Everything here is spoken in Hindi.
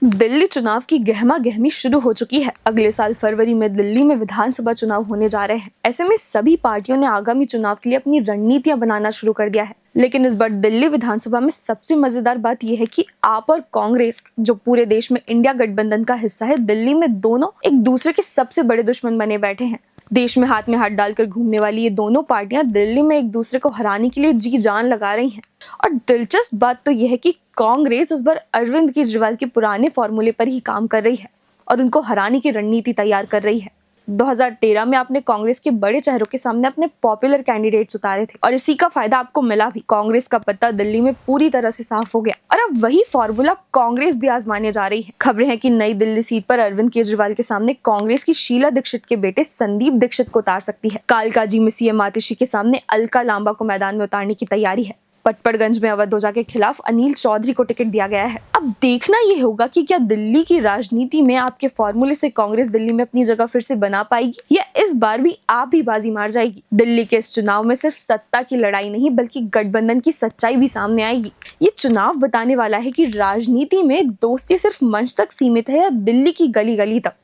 दिल्ली चुनाव की गहमा गहमी शुरू हो चुकी है। अगले साल फरवरी में दिल्ली में विधानसभा चुनाव होने जा रहे हैं। ऐसे में सभी पार्टियों ने आगामी चुनाव के लिए अपनी रणनीतियां बनाना शुरू कर दिया है। लेकिन इस बार दिल्ली विधानसभा में सबसे मजेदार बात यह है कि आप और कांग्रेस, जो पूरे देश में इंडिया गठबंधन का हिस्सा है, दिल्ली में दोनों एक दूसरे के सबसे बड़े दुश्मन बने बैठे हैं। देश में हाथ डालकर घूमने वाली ये दोनों पार्टियां दिल्ली में एक दूसरे को हराने के लिए जी जान लगा रही हैं। और दिलचस्प बात तो यह है कि कांग्रेस इस बार अरविंद केजरीवाल के पुराने फॉर्मूले पर ही काम कर रही है और उनको हराने की रणनीति तैयार कर रही है। 2013 में आपने कांग्रेस के बड़े चेहरों के सामने अपने पॉपुलर कैंडिडेट्स उतारे थे और इसी का फायदा आपको मिला भी। कांग्रेस का पत्ता दिल्ली में पूरी तरह से साफ हो गया और अब वही फॉर्मूला कांग्रेस भी आजमाने जा रही है। खबरें हैं कि नई दिल्ली सीट पर अरविंद केजरीवाल के सामने कांग्रेस की शीला दीक्षित के बेटे संदीप दीक्षित को उतार सकती है। कालकाजी में सीएम आतिशी के सामने अलका लांबा को मैदान में उतारने की तैयारी है। पटपड़गंज में अवध ओझा के खिलाफ अनिल चौधरी को टिकट दिया गया है। अब देखना यह होगा कि क्या दिल्ली की राजनीति में आपके फॉर्मूले से कांग्रेस दिल्ली में अपनी जगह फिर से बना पाएगी या इस बार भी आप ही बाजी मार जाएगी। दिल्ली के इस चुनाव में सिर्फ सत्ता की लड़ाई नहीं बल्कि गठबंधन की सच्चाई भी सामने आएगी। ये चुनाव बताने वाला है कि राजनीति में दोस्ती सिर्फ मंच तक सीमित है या दिल्ली की गली गली तक।